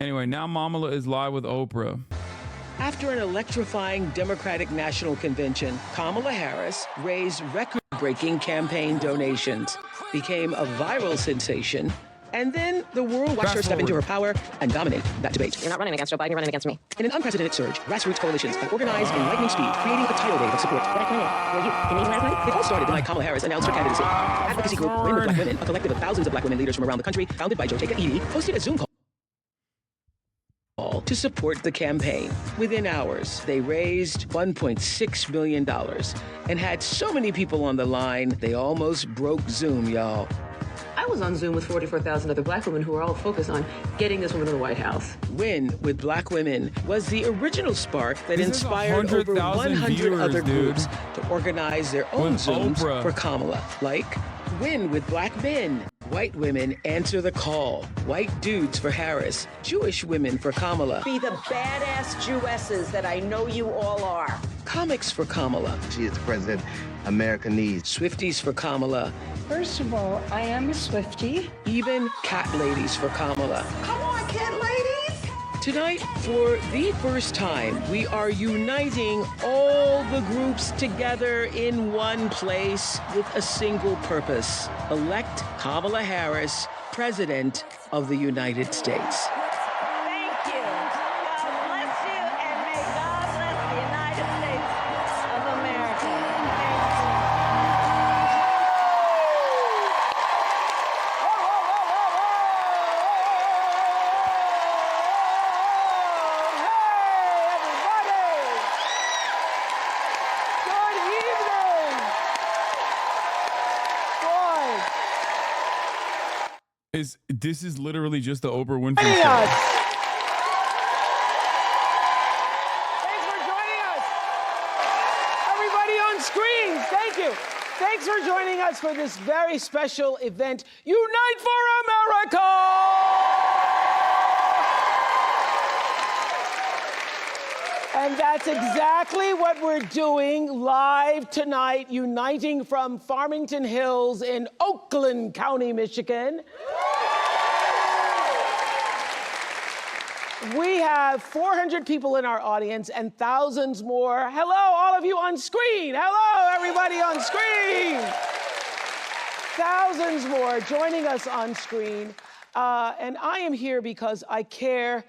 Anyway, now Kamala is live with Oprah. After an electrifying Democratic National Convention, Kamala Harris raised record-breaking campaign donations, became a viral sensation, and then the world watched her step into her power and dominate that debate. You're not running against Joe Biden, you're running against me. In an unprecedented surge, grassroots coalitions have organized in lightning speed, creating a tidal wave of support. Black women, were you in these last night? It all started the night Kamala Harris announced her candidacy. Advocacy group Win with Black Women, a collective of thousands of black women leaders from around the country, founded by Joe Edie, hosted a Zoom call to support the campaign. Within hours, they raised $1.6 million and had so many people on the line, they almost broke Zoom, y'all. I was on Zoom with 44,000 other black women who were all focused on getting this woman to the White House. Win with Black Women was the original spark that This inspired over 100 viewers, other dude. groups to organize their own With Zooms Oprah. for Kamala, like Win with Black Men. White women answer the call. White dudes for Harris. Jewish women for Kamala. Be the badass Jewesses that I know you all are. Comics for Kamala. She is the president America needs. Swifties for Kamala. First of all, I am a Swiftie. Even cat ladies for Kamala. Come on, cat ladies. Tonight, for the first time, we are uniting all the groups together in one place with a single purpose. Elect Kamala Harris, President of the United States. Thank you. God bless you, and may God bless the United States of America. This is literally just the Oprah Winfrey show. Thanks for joining us. Everybody on screen, thank you. Thanks for joining us for this very special event, Unite for America! And that's exactly what we're doing live tonight, uniting from Farmington Hills in Oakland County, Michigan. We have 400 people in our audience and thousands more. Hello, all of you on screen. Hello, everybody on screen. Thousands more joining us on screen. And I am here because I care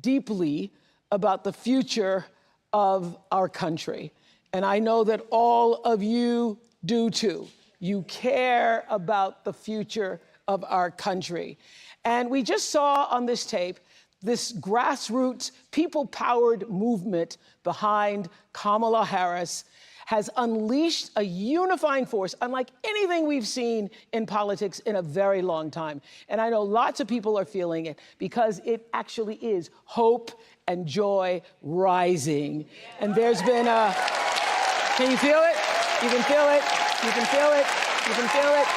deeply about the future of our country. And I know that all of you do too. You care about the future of our country. And we just saw on this tape this grassroots, people-powered movement behind Kamala Harris has unleashed a unifying force unlike anything we've seen in politics in a very long time. And I know lots of people are feeling it because it actually is hope and joy rising. And there's been a, can you feel it? You can feel it. You can feel it. You can feel it.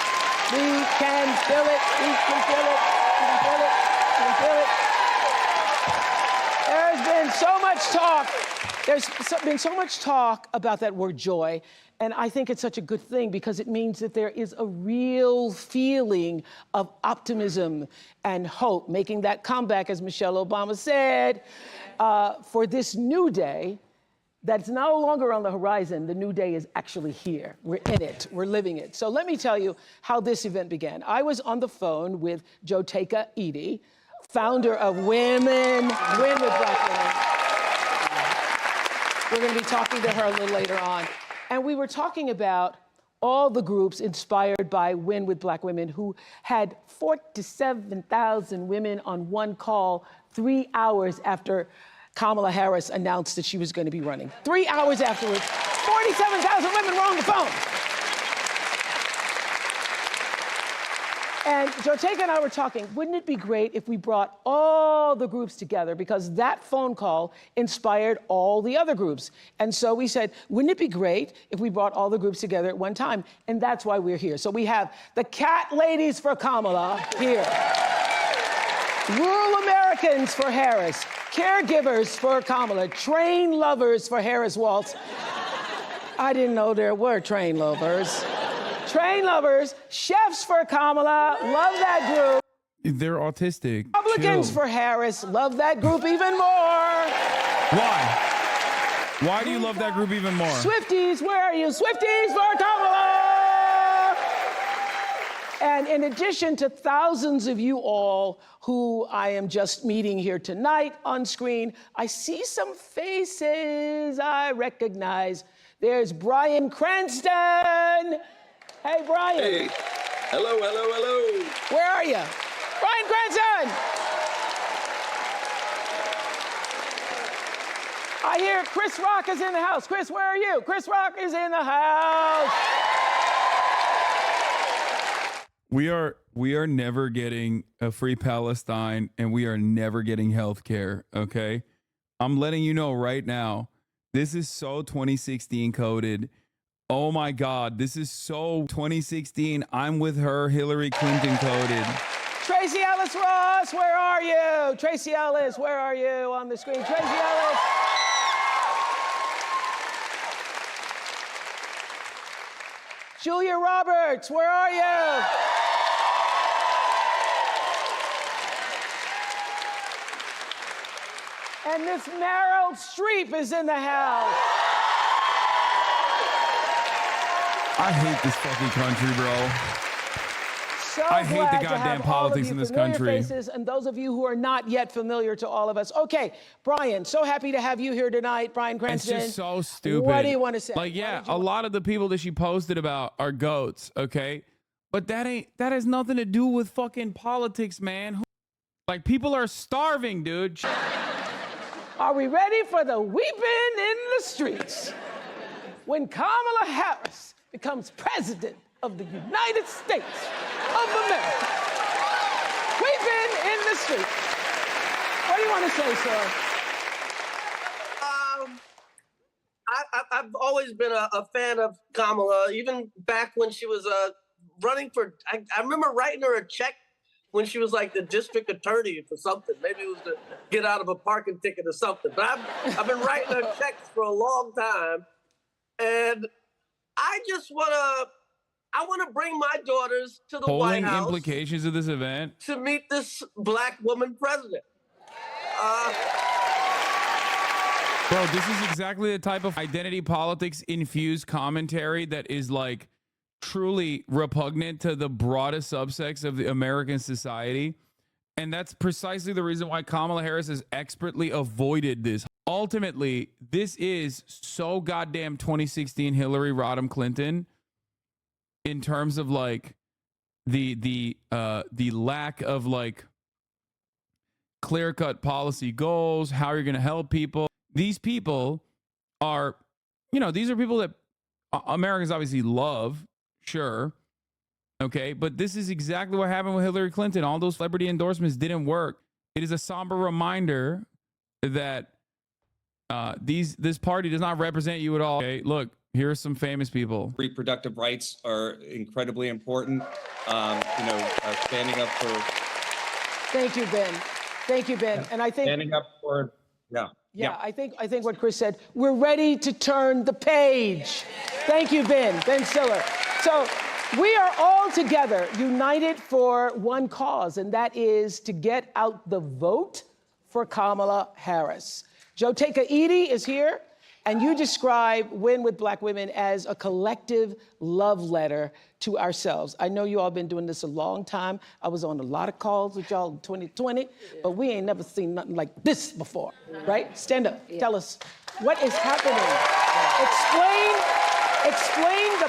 We can feel it. We can feel it. You can feel it. You can feel it. There's been so much talk. Been so much talk about that word joy, and I think it's such a good thing because it means that there is a real feeling of optimism and hope, making that comeback, as Michelle Obama said, for this new day that's no longer on the horizon. The new day is actually here. We're in it. We're living it. So let me tell you how this event began. I was on the phone with Joe Edie, founder of Win with Black Women. We're going to be talking to her a little later on. And we were talking about all the groups inspired by Win with Black Women who had 47,000 women on one call 3 hours after Kamala Harris announced that she was going to be running. 3 hours afterwards, 47,000 women were on the phone. And Joe and I were talking, wouldn't it be great if we brought all the groups together, because that phone call inspired all the other groups. And so we said, wouldn't it be great if we brought all the groups together at one time? And that's why we're here. So we have the cat ladies for Kamala here. Rural Americans for Harris. Caregivers for Kamala. Train lovers for Harris Waltz. I didn't know there were train lovers. Train lovers, chefs for Kamala, love that group. They're autistic. Republicans Chill. for Harris love that group even more. Why? Why do you love that group even more? Swifties, where are you? Swifties for Kamala! And in addition to thousands of you all who I am just meeting here tonight on screen, I see some faces I recognize. There's Bryan Cranston. Hey, Bryan. Hey. Hello, hello, hello. Where are you? Bryan Cranston! I hear Chris Rock is in the house. Chris, where are you? Chris Rock is in the house. We are never getting a free Palestine, and we are never getting health care, okay? I'm letting you know right now, this is so 2016 coded. Oh my God, this is so 2016. I'm with her, Hillary Clinton coded. Tracy Ellis Ross, where are you? Tracy Ellis, where are you on the screen? Tracy Ellis. Julia Roberts, where are you? And Miss Meryl Streep is in the house. I hate this fucking country, bro. So I hate glad the to goddamn have all of politics you in this familiar country. Faces, and those of you who are not yet familiar to all of us. Okay, Bryan, so happy to have you here tonight, Bryan Cranston. It's just so stupid. What do you want to say? Like, yeah, a lot of the people that she posted about are goats, okay? But that has nothing to do with fucking politics, man. Like, people are starving, dude. Are we ready for the weeping in the streets? When Kamala Harris becomes president of the United States of America. Weeping in the streets. What do you want to say, sir? I've always been a fan of Kamala, even back when she was running for. I remember writing her a check when she was like the district attorney for something. Maybe it was to get out of a parking ticket or something. But I've been writing her checks for a long time, and I just want to bring my daughters to the White House. Implications of this event to meet this black woman president. Bro, this is exactly the type of identity politics infused commentary that is like truly repugnant to the broadest subsects of the American society. And that's precisely the reason why Kamala Harris has expertly avoided this. Ultimately, this is so goddamn 2016 Hillary Rodham Clinton in terms of like the lack of like clear-cut policy goals, how you're going to help people. These people are, these are people that Americans obviously love, sure. Okay, but this is exactly what happened with Hillary Clinton. All those celebrity endorsements didn't work. It is a somber reminder that this party does not represent you at all. Okay, look, here are some famous people. Reproductive rights are incredibly important. Standing up for. Thank you, Ben. Thank you, Ben. And I think standing up for. Yeah, I think what Chris said, we're ready to turn the page. Thank you, Ben Stiller. So we are all together, united for one cause, and that is to get out the vote for Kamala Harris. Joteka Edie is here, and you describe Win with Black Women as a collective love letter to ourselves. I know you all been doing this a long time. I was on a lot of calls with y'all in 2020, but we ain't never seen nothing like this before, right? Stand up, tell us, what is happening? Explain the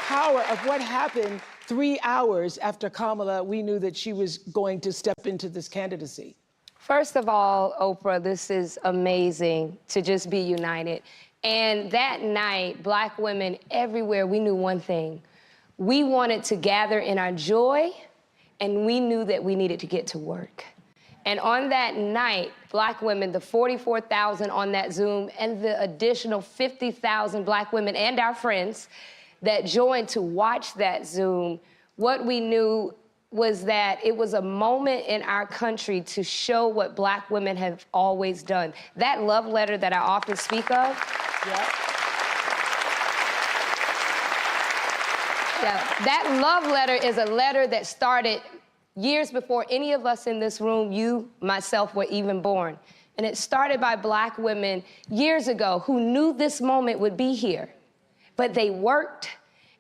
power of what happened 3 hours after Kamala, we knew that she was going to step into this candidacy. First of all, Oprah, this is amazing to just be united. And that night, Black women everywhere, we knew one thing. We wanted to gather in our joy, and we knew that we needed to get to work. And on that night, Black women, the 44,000 on that Zoom, and the additional 50,000 Black women and our friends that joined to watch that Zoom, what we knew was that it was a moment in our country to show what Black women have always done. That love letter that I often speak of. Yeah, that love letter is a letter that started years before any of us in this room, you, myself, were even born. And it started by Black women years ago who knew this moment would be here. But they worked,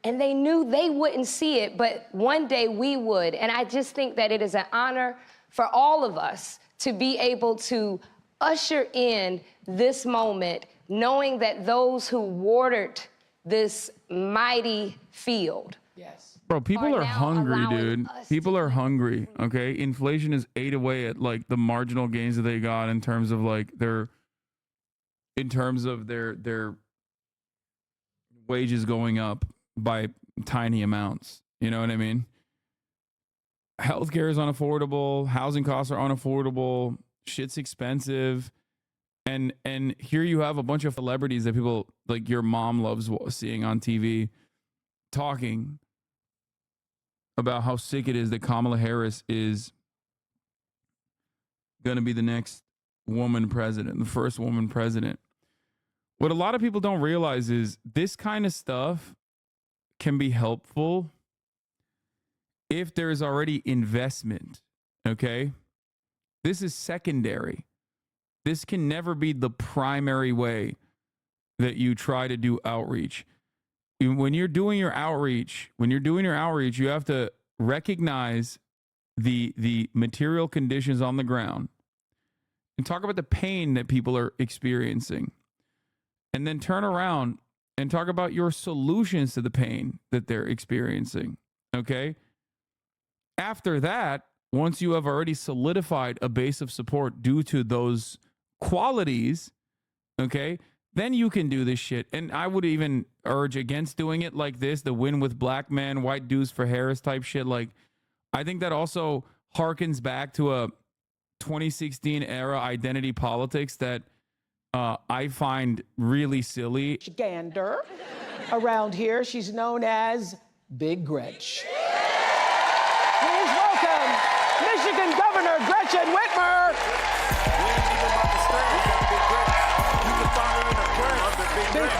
and they knew they wouldn't see it, but one day we would. And I just think that it is an honor for all of us to be able to usher in this moment, knowing that those who watered this mighty field. Yes. Bro, people are now hungry, allowing dude. us People are hungry, okay? Inflation is ate away at like the marginal gains that they got in terms of like their wages going up by tiny amounts. You know what I mean? Healthcare is unaffordable, housing costs are unaffordable, shit's expensive. And here you have a bunch of celebrities that people like your mom loves seeing on TV talking about how sick it is that Kamala Harris is going to be the next woman president, the first woman president. What a lot of people don't realize is this kind of stuff can be helpful if there is already investment, okay? This is secondary. This can never be the primary way that you try to do outreach. When you're doing your outreach, you have to recognize the material conditions on the ground and talk about the pain that people are experiencing. And then turn around and talk about your solutions to the pain that they're experiencing, okay? After that, once you have already solidified a base of support due to those qualities, okay, then you can do this shit. And I would even urge against doing it like this, the win with black men, white dudes for Harris type shit. Like, I think that also harkens back to a 2016 era identity politics that I find really silly. Gander around here. She's known as Big Gretch. Please welcome Michigan Governor Gretchen Whitmer. Big Gretch.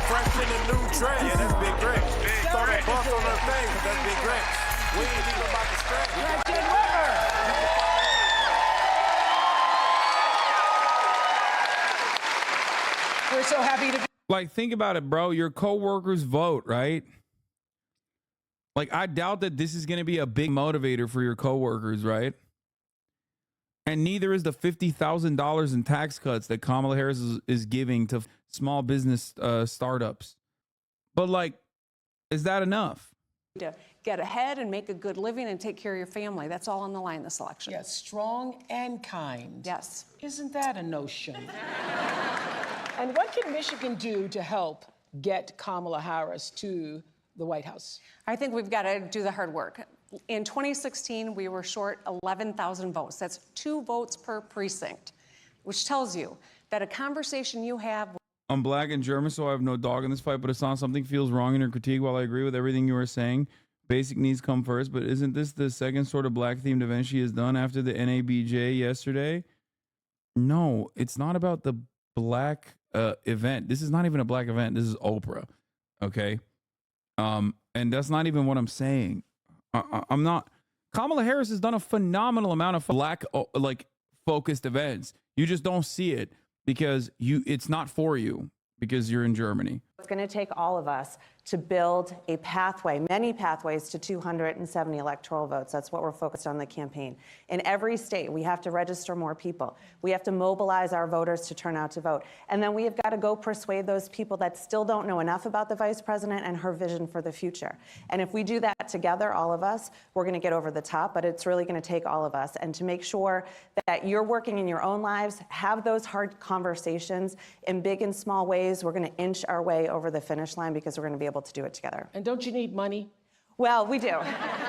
Fresh in the new trend. Yeah, that's Big Gretch. Started bump on her face, but that's Big Gretch. We ain't even about to stretch. Gretchen Whitmer. We're so happy to be. Like, think about it, bro. Your coworkers vote, right? Like, I doubt that this is going to be a big motivator for your coworkers, right? And neither is the $50,000 in tax cuts that Kamala Harris is giving to small business startups. But, like, is that enough? To get ahead and make a good living and take care of your family. That's all on the line this election. Yes, strong and kind. Yes. Isn't that a notion? And what can Michigan do to help get Kamala Harris to the White House? I think we've got to do the hard work. In 2016, we were short 11,000 votes. That's 2 votes per precinct, which tells you that a conversation you have. I'm black and German, so I have no dog in this fight, but it's not something feels wrong in your critique. While I agree with everything you were saying, basic needs come first. But isn't this the second sort of black themed event she has done after the NABJ yesterday? No, it's not about the black event. This is not even a black event. This is Oprah. Okay. And that's not even what I'm saying. I'm not. Kamala Harris has done a phenomenal amount of black focused events. You just don't see it because it's not for you because you're in Germany. It's going to take all of us to build a pathway, many pathways to 270 electoral votes. That's what we're focused on in the campaign. In every state, we have to register more people. We have to mobilize our voters to turn out to vote. And then we have got to go persuade those people that still don't know enough about the vice president and her vision for the future. And if we do that together, all of us, we're going to get over the top, but it's really going to take all of us. And to make sure that you're working in your own lives, have those hard conversations in big and small ways. We're going to inch our way over the finish line because we're going to be able to do it together. And don't you need money? Well, we do.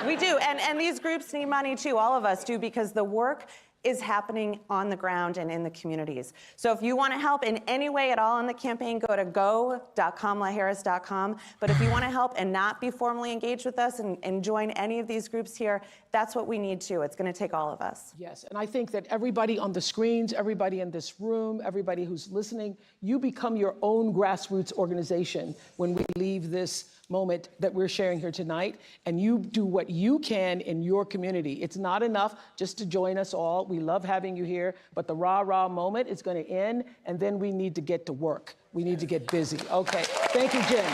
We do. And these groups need money too. All of us do, because the work is happening on the ground and in the communities. So if you want to help in any way at all in the campaign, go to go.kamalaharris.com. But if you want to help and not be formally engaged with us and join any of these groups here, that's what we need too. It's going to take all of us. Yes, and I think that everybody on the screens, everybody in this room, everybody who's listening, you become your own grassroots organization when we leave this moment that we're sharing here tonight, and you do what you can in your community. It's not enough just to join us all. We love having you here, but the rah-rah moment is going to end, and then we need to get to work. We need to get busy. Okay, thank you, Jim.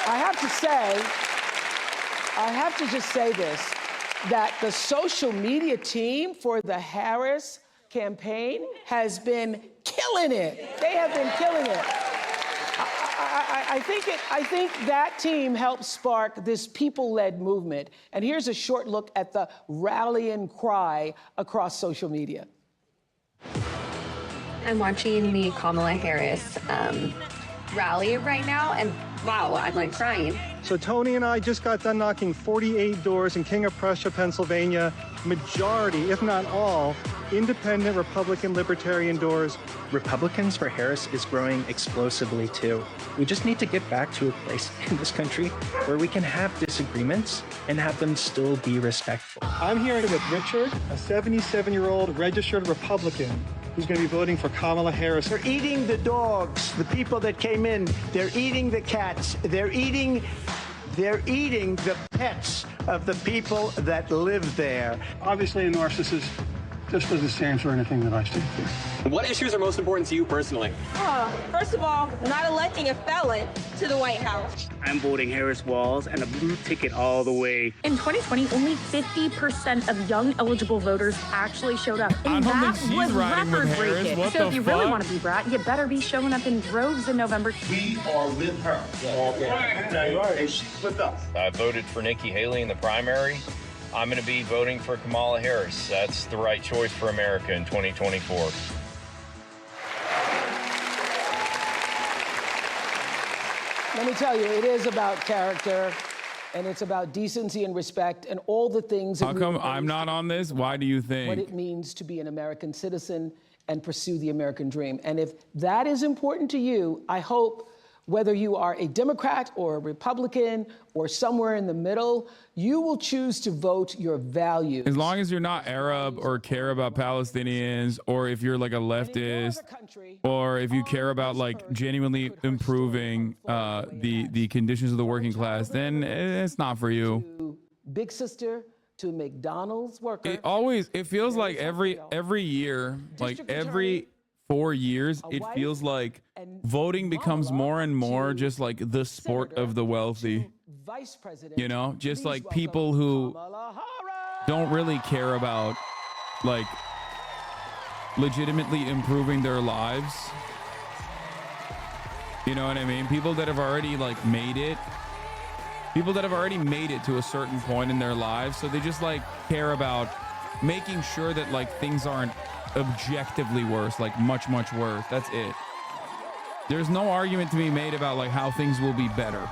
I have to just say this, that the social media team for the Harris campaign has been killing it. They have been killing it. I think that team helped spark this people-led movement. And here's a short look at the rallying cry across social media. I'm watching the Kamala Harris rally right now, and wow, I'm like crying. So Tony and I just got done knocking 48 doors in King of Prussia, Pennsylvania. Majority, if not all, independent Republican libertarian doors. Republicans for Harris is growing explosively too. We just need to get back to a place in this country where we can have disagreements and have them still be respectful. I'm here with Richard, a 77-year-old registered Republican who's going to be voting for Kamala Harris. They're eating the dogs, the people that came in. They're eating the cats. They're eating the pets of the people that live there. Obviously, a narcissist just doesn't stand for anything that I stand for. What issues are most important to you personally? First of all, not electing a felon to the White House. I'm voting Harris Walls and a blue ticket all the way. In 2020, only 50% of young eligible voters actually showed up. And that was record-breaking. So if you really want to be brat, you better be showing up in droves in November. We are with her. Okay. And she's with us. I voted for Nikki Haley in the primary. I'm going to be voting for Kamala Harris. That's the right choice for America in 2024. Let me tell you, it is about character, and it's about decency and respect and all the things. How come I'm not on this? Why do you think? What it means to be an American citizen and pursue the American dream. And if that is important to you, I hope whether you are a Democrat or a Republican or somewhere in the middle, you will choose to vote your values. As long as you're not Arab or care about Palestinians, or if you're like a leftist, or if you care about like genuinely improving the conditions of the working class, then it's not for you. Big sister to McDonald's worker. It feels like every year, like every 4 years, it feels like voting becomes more and more just like the sport of the wealthy. You know, just like people who don't really care about like legitimately improving their lives. You know what I mean? People that have already like made it. People that have already made it to a certain point in their lives. So they just like care about making sure that like things aren't objectively worse, like much worse. That's it. There's no argument to be made about like how things will be better.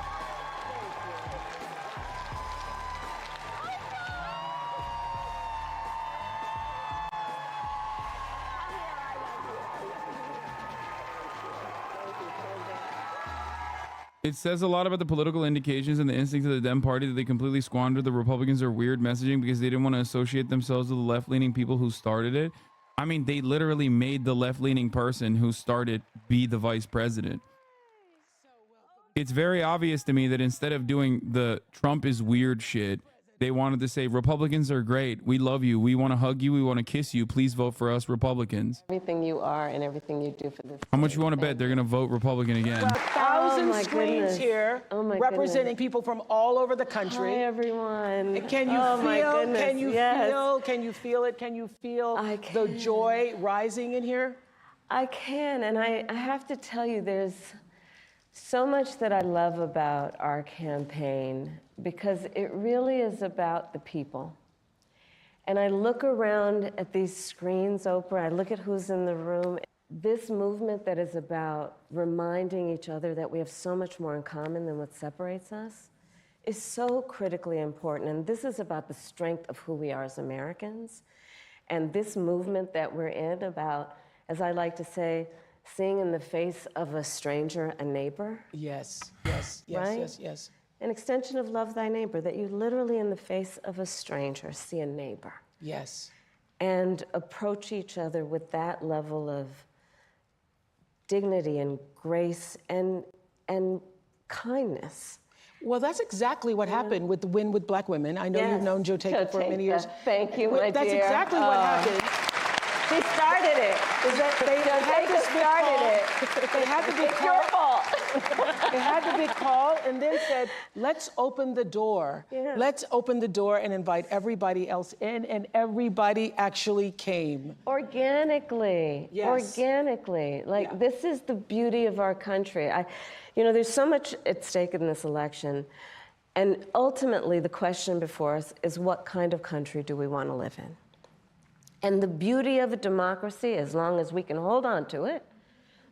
It says a lot about the political indications and the instincts of the Dem Party that they completely squandered the Republicans' or weird messaging because they didn't want to associate themselves with the left-leaning people who started it. I mean, they literally made the left-leaning person who started be the vice president. It's very obvious to me that instead of doing the Trump is weird shit, they wanted to say, Republicans are great. We love you. We want to hug you. We want to kiss you. Please vote for us, Republicans. Everything you are and everything you do for this. How much you want to bet they're going to vote Republican again? Well, thousands of screens here representing people from all over the country. Hi, everyone. Can you feel? Can you feel? Can you feel it? Can you feel the joy rising in here? I can, and I have to tell you, there's so much that I love about our campaign because it really is about the people. And I look around at these screens, Oprah, I look at who's in the room. This movement that is about reminding each other that we have so much more in common than what separates us is so critically important. And this is about the strength of who we are as Americans. And this movement that we're in about, as I like to say, seeing in the face of a stranger a neighbor. Yes. Right? Yes. An extension of love thy neighbor, that you literally in the face of a stranger see a neighbor. Yes. And approach each other with that level of dignity and grace and kindness. Well, that's exactly what happened with the win with black women. I know Yes. you've known Joe Taker for many years. Thank you, my That's dear. exactly what happened. He started it. They had this big started call. They had the big It's call. your fault. They had the big call and then said, let's open the door. Yeah. Let's open the door and invite everybody else in, and everybody actually came. Organically. Yes. Organically. Like, this is the beauty of our country. You know, there's so much at stake in this election. And ultimately, the question before us is, what kind of country do we want to live in? And the beauty of a democracy, as long as we can hold on to it,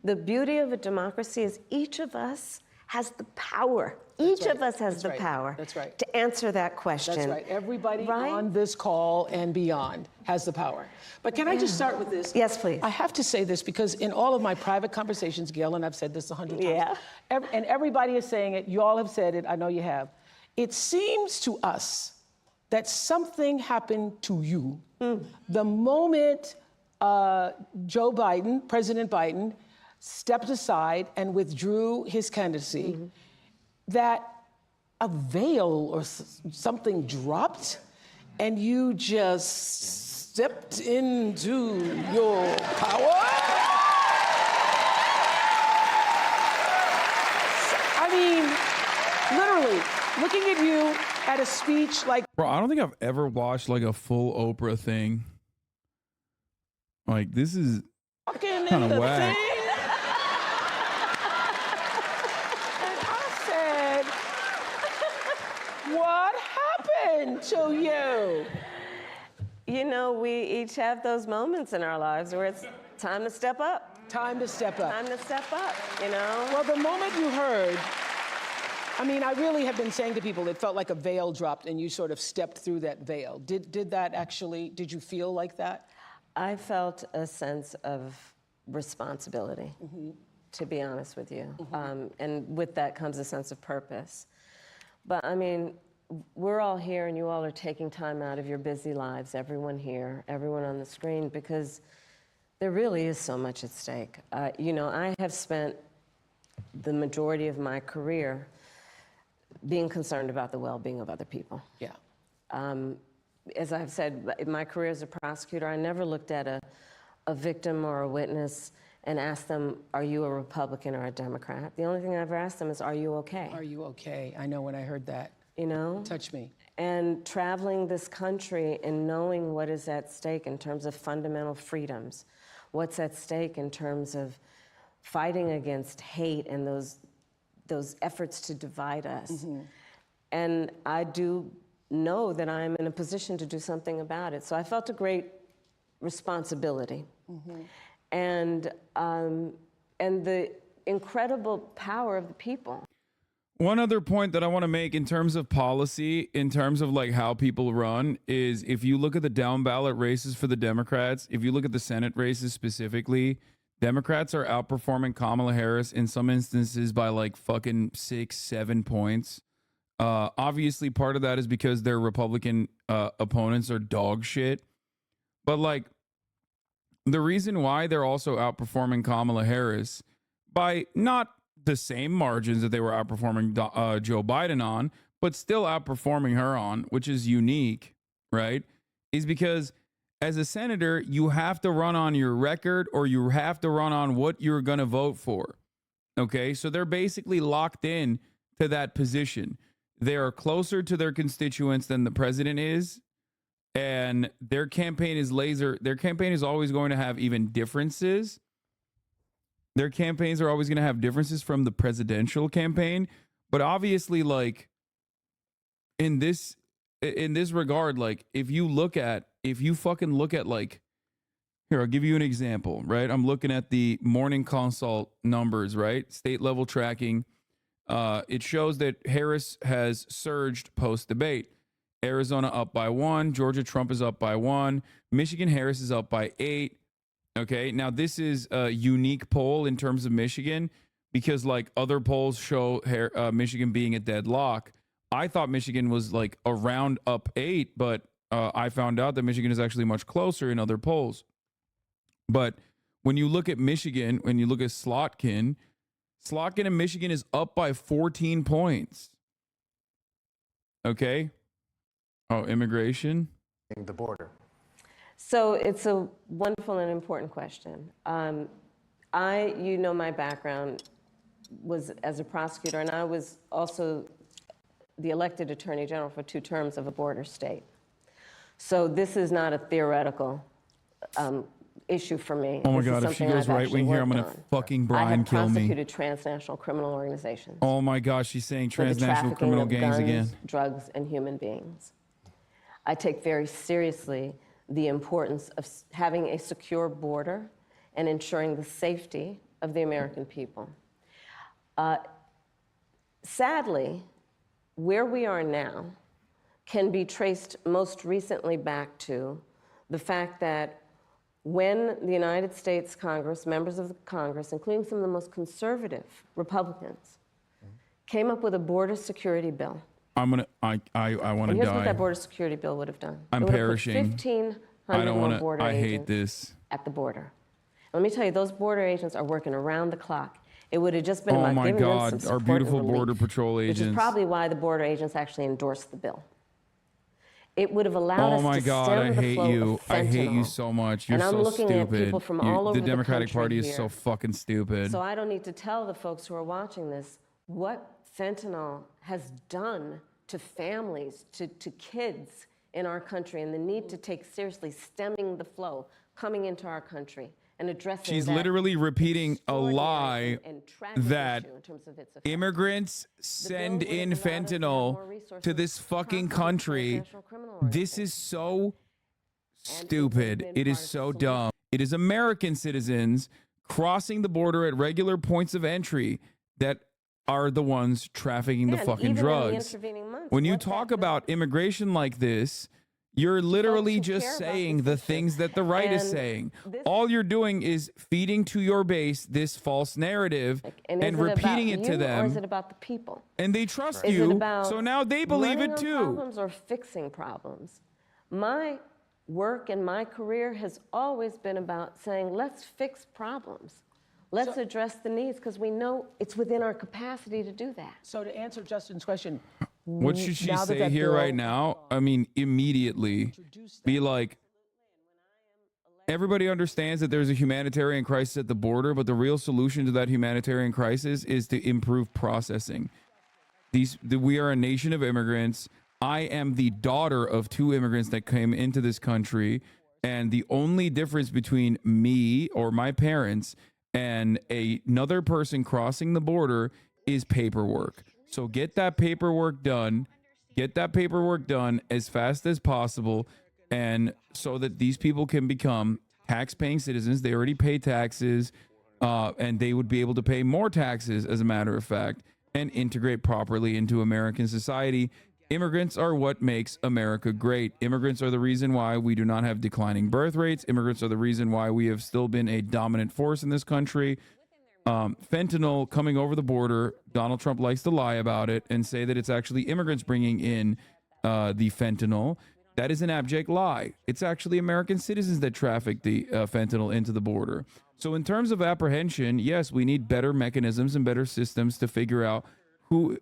the beauty of a democracy is each of us has the power. Each of us has the power to answer that question. That's right. Everybody on this call and beyond has the power. But can I just start with this? Yes, please. I have to say this because in all of my private conversations, Gail, and I've said this 100 times, and everybody is saying it, you all have said it, I know you have. It seems to us that something happened to you the moment President Biden, stepped aside and withdrew his candidacy, that a veil or something dropped and you just stepped into your power? I mean, literally, looking at you at a speech like... Bro, I don't think I've ever watched like a full Oprah thing. Like, this is kind of whack. What happened to you? You know, we each have those moments in our lives where it's time to step up. Time to step up. Time to step up, you know? Well, the moment you heard, I mean, I really have been saying to people, it felt like a veil dropped and you sort of stepped through that veil. Did that actually, did you feel like that? I felt a sense of responsibility, to be honest with you. And with that comes a sense of purpose. But I mean, we're all here and you all are taking time out of your busy lives, everyone here, everyone on the screen, because there really is so much at stake. You know, I have spent the majority of my career being concerned about the well-being of other people. Yeah. As I've said, in my career as a prosecutor, I never looked at a victim or a witness and asked them, are you a Republican or a Democrat? The only thing I ever asked them is, are you okay? Are you okay? I know when I heard that. You know? Touch me. And traveling this country and knowing what is at stake in terms of fundamental freedoms, what's at stake in terms of fighting against hate and those efforts to divide us. And I do know that I'm in a position to do something about it. So I felt a great responsibility. And the incredible power of the people. One other point that I want to make in terms of policy, in terms of like how people run, is if you look at the down ballot races for the Democrats, if you look at the Senate races specifically, Democrats are outperforming Kamala Harris in some instances by like fucking 6-7 points. Obviously, part of that is because their Republican opponents are dog shit. But like, the reason why they're also outperforming Kamala Harris by not the same margins that they were outperforming Joe Biden on, but still outperforming her on, which is unique, right? Is because as a senator, you have to run on your record or you have to run on what you're going to vote for. Okay, so they're basically locked in to that position. They are closer to their constituents than the president is. And their campaign is their campaign is always going to have even differences. Their campaigns are always going to have differences from the presidential campaign. But obviously, like, in this regard, like, if you fucking look at, like, here, I'll give you an example, right? I'm looking at the Morning Consult numbers, right? State level tracking. It shows that Harris has surged post-debate. Arizona up by 1. Georgia, Trump is up by 1. Michigan, Harris is up by 8. Okay, now this is a unique poll in terms of Michigan because like other polls show Michigan being a deadlock. I thought Michigan was like around up 8, but I found out that Michigan is actually much closer in other polls. But when you look at Michigan, when you look at Slotkin in Michigan is up by 14 points. Okay. Oh, immigration. The border. So it's a wonderful and important question. You know, my background was as a prosecutor, and I was also the elected attorney general for 2 terms of a border state. So this is not a theoretical issue for me. Oh my This is God, if she something goes I've right wing here, I'm actually gonna worked on. fucking I Brian have kill me. prosecuted transnational criminal organizations. Oh my gosh, she's saying for the transnational trafficking criminal of gangs guns, again. drugs, and human beings. I take very seriously the importance of having a secure border and ensuring the safety of the American people. Sadly, where we are now can be traced most recently back to the fact that when the United States Congress, members of the Congress, including some of the most conservative Republicans, came up with a border security bill. I want to And here's what die. that border security bill would have done. I'm It would have put perishing. 1,500 more border I hate agents this. at the border. Let me tell you, those border agents are working around the clock. It would have just been Oh about my giving them some God, support our beautiful and border relief, patrol which is agents. probably why the border agents actually endorsed the bill. It would have allowed Oh us my to God, stem I the hate flow you. of I hate you fentanyl. so much. You're And I'm so looking at stupid. people from all over the Democratic country Party is here. so fucking stupid. So I don't need to tell the folks who are watching this what fentanyl has done to families, to kids in our country, and the need to take seriously stemming the flow coming into our country and addressing She's that literally repeating a lie and tragic that issue in terms of its effect. immigrants send in fentanyl to this fucking country. This is so stupid. It is so dumb. It is American citizens crossing the border at regular points of entry that are the ones trafficking the Yeah, and fucking even in the drugs. intervening months, When you what talk about immigration like this, you're literally just saying the things that the right is And saying. All you're doing is feeding to your base this false narrative and is it repeating about it to you, them. Or is it about the people? And they trust Is you, it about so now they believe running it on too. Problems or fixing problems? My work and my career has always been about saying, let's fix problems. Let's address the needs, because we know it's within our capacity to do that. So to answer Justin's question, What should she now that say that here bill- right now? I mean, immediately be like, everybody understands that there's a humanitarian crisis at the border, but the real solution to that humanitarian crisis is to improve processing. We are a nation of immigrants. I am the daughter of 2 immigrants that came into this country, and the only difference between me or my parents and another person crossing the border is paperwork. So get that paperwork done. Get that paperwork done as fast as possible, and so that these people can become tax-paying citizens. They already pay taxes, and they would be able to pay more taxes, as a matter of fact, and integrate properly into American society. Immigrants are what makes America great. Immigrants are the reason why we do not have declining birth rates. Immigrants are the reason why we have still been a dominant force in this country. Fentanyl coming over the border, Donald Trump likes to lie about it and say that it's actually immigrants bringing in the fentanyl. That is an abject lie. It's actually American citizens that traffic the fentanyl into the border. So in terms of apprehension, yes, we need better mechanisms and better systems to figure out when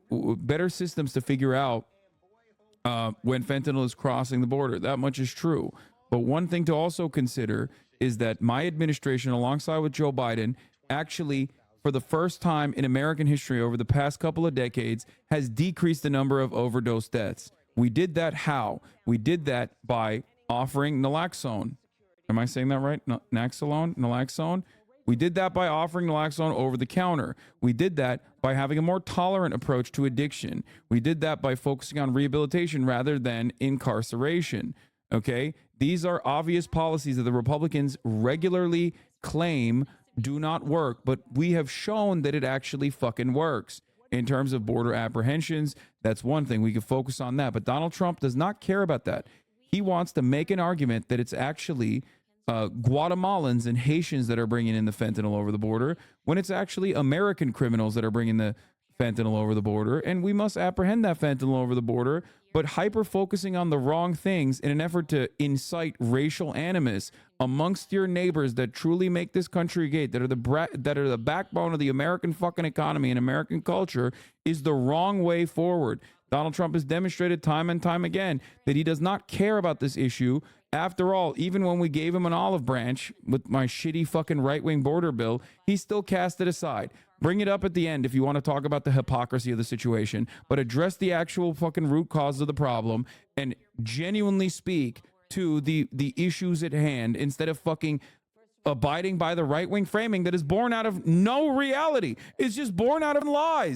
fentanyl is crossing the border. That much is true. But one thing to also consider is that my administration, alongside with Joe Biden, actually, for the first time in American history over the past couple of decades, has decreased the number of overdose deaths. We did that how? We did that by offering naloxone. Am I saying that right? Naloxone? We did that by offering naloxone over the counter. We did that by having a more tolerant approach to addiction. We did that by focusing on rehabilitation rather than incarceration. Okay? These are obvious policies that the Republicans regularly claim do not work, but we have shown that it actually fucking works. In terms of border apprehensions, that's one thing. We can focus on that. But Donald Trump does not care about that. He wants to make an argument that it's actually Guatemalans and Haitians that are bringing in the fentanyl over the border, when it's actually American criminals that are bringing the fentanyl over the border. And we must apprehend that fentanyl over the border, but hyper-focusing on the wrong things in an effort to incite racial animus amongst your neighbors that truly make this country great, that are the backbone of the American fucking economy and American culture, is the wrong way forward. Donald Trump has demonstrated time and time again that he does not care about this issue. After all, even when we gave him an olive branch with my shitty fucking right-wing border bill, he still cast it aside. Bring it up at the end if you want to talk about the hypocrisy of the situation, but address the actual fucking root cause of the problem and genuinely speak to the issues at hand instead of fucking abiding by the right-wing framing that is born out of no reality. It's just born out of lies.